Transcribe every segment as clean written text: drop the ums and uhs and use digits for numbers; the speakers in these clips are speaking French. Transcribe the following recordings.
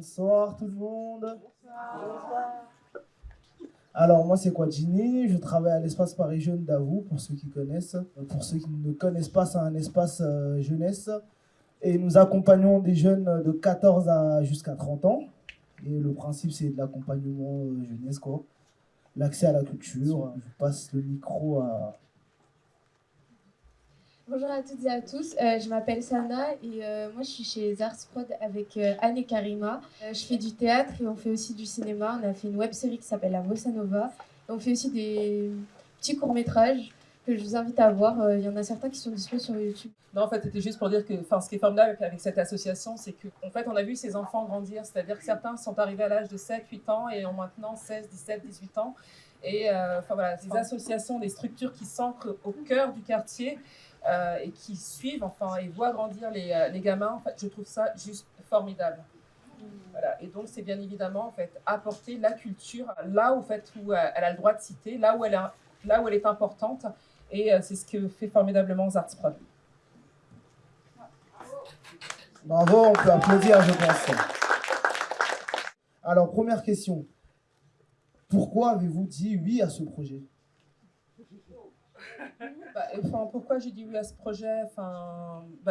Bonsoir tout le monde. Bonsoir. Alors moi c'est Kwadjini, je travaille à l'espace Paris Jeunes d'Avou, pour ceux qui connaissent. Pour ceux qui ne connaissent pas, c'est un espace jeunesse. Et nous accompagnons des jeunes de 14 à jusqu'à 30 ans. Et le principe c'est de l'accompagnement jeunesse, quoi. L'accès à la culture. Je passe le micro à... Bonjour à toutes et à tous, je m'appelle Sana et moi je suis chez Arts Prod avec Anne et Karima. Je fais du théâtre et on fait aussi du cinéma. On a fait une web série qui s'appelle La Bossa Nova. Et on fait aussi des petits courts-métrages que je vous invite à voir. Il y en a certains qui sont disponibles sur YouTube. Non, en fait, c'était juste pour dire que ce qui est formidable avec cette association, c'est qu'en fait, on a vu ces enfants grandir. C'est-à-dire que certains sont arrivés à l'âge de 7, 8 ans et ont maintenant 16, 17, 18 ans. Et voilà, des associations, des structures qui s'ancrent au cœur du quartier. Et qui suivent et voient grandir les gamins, en fait, je trouve ça juste formidable. Voilà. Et donc, c'est bien évidemment en fait, apporter la culture là où elle a le droit de citer, là où elle est importante. Et c'est ce que fait formidablement Arts Prod. Bravo, on peut applaudir, je pense. Alors, première question. Pourquoi avez-vous dit oui à ce projet ? Pourquoi j'ai dit oui à ce projet ?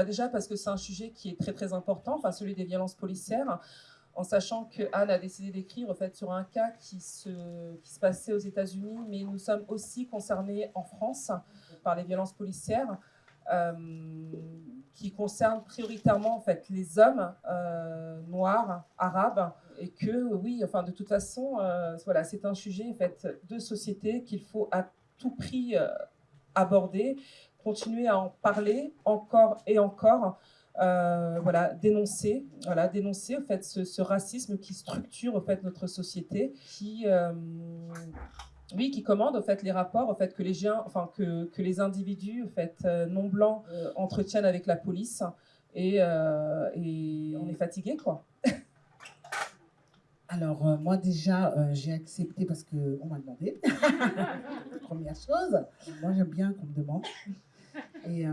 Déjà parce que c'est un sujet qui est très très important, celui des violences policières, en sachant que Anne a décidé d'écrire en fait, sur un cas qui se passait aux États-Unis, mais nous sommes aussi concernés en France par les violences policières, qui concernent prioritairement en fait, les hommes noirs, arabes, et que oui, de toute façon, voilà, c'est un sujet en fait, de société qu'il faut à tout prix aborder, continuer à en parler encore et encore, dénoncer en fait ce racisme qui structure en fait notre société, qui commande en fait les rapports en fait que les gens, que les individus en fait non blancs entretiennent avec la police, et on est fatigué quoi. Alors, moi déjà, j'ai accepté parce qu'on m'a demandé. Première chose, moi j'aime bien qu'on me demande. Et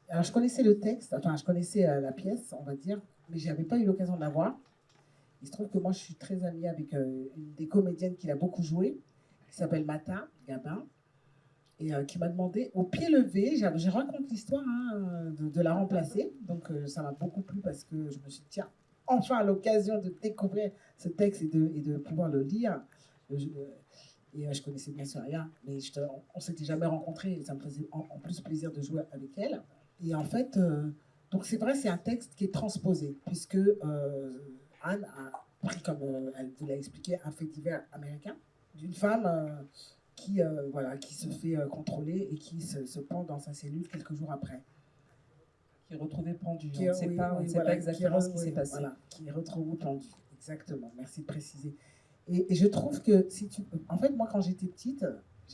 alors, je connaissais le texte, je connaissais la pièce, on va dire, mais je n'avais pas eu l'occasion de la voir. Il se trouve que moi, je suis très amie avec une des comédiennes qui a beaucoup joué, qui s'appelle Mata Gabin, et qui m'a demandé, au pied levé, j'ai raconté l'histoire de la remplacer, donc ça m'a beaucoup plu parce que je me suis dit, tiens, enfin l'occasion de découvrir ce texte et de pouvoir le lire. Je connaissais bien sûr rien, mais on ne s'était jamais rencontrés, et ça me faisait en plus plaisir de jouer avec elle. Et en fait, donc c'est vrai, c'est un texte qui est transposé, puisque Anne a pris, comme elle vous l'a expliqué, un fait divers américain d'une femme qui se fait contrôler et qui se pend dans sa cellule quelques jours après. Qui est retrouvé pendu. On ne sait pas exactement ce qui s'est passé. Voilà, qui est retrouvé pendu. Exactement, merci de préciser. Et je trouve que, en fait, moi, quand j'étais petite,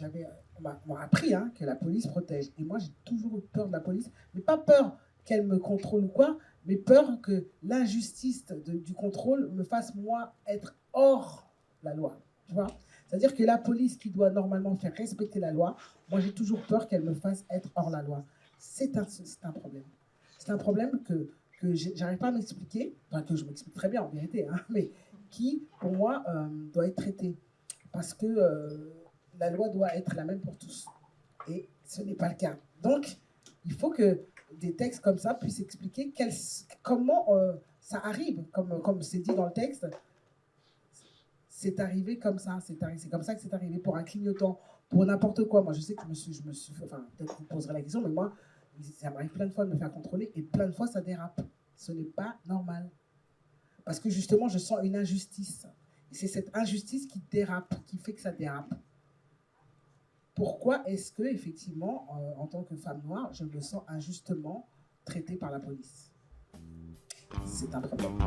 on m'a appris que la police protège. Et moi, j'ai toujours eu peur de la police, mais pas peur qu'elle me contrôle ou quoi, mais peur que l'injustice du contrôle me fasse, moi, être hors la loi. Tu vois ? C'est-à-dire que la police qui doit normalement faire respecter la loi, moi, j'ai toujours peur qu'elle me fasse être hors la loi. C'est un problème. C'est un problème que j'arrive pas à m'expliquer, que je m'explique très bien en vérité, mais qui, pour moi, doit être traité. Parce que la loi doit être la même pour tous. Et ce n'est pas le cas. Donc, il faut que des textes comme ça puissent expliquer comment ça arrive, comme c'est dit dans le texte. C'est arrivé comme ça. C'est comme ça que c'est arrivé pour un clignotant, pour n'importe quoi. Moi, je sais que je me suis peut-être vous poserez la question, mais moi, ça m'arrive plein de fois de me faire contrôler et plein de fois ça dérape. Ce n'est pas normal. Parce que justement, je sens une injustice. Et c'est cette injustice qui dérape, qui fait que ça dérape. Pourquoi est-ce que, effectivement, en tant que femme noire, je me sens injustement traitée par la police ? C'est un problème.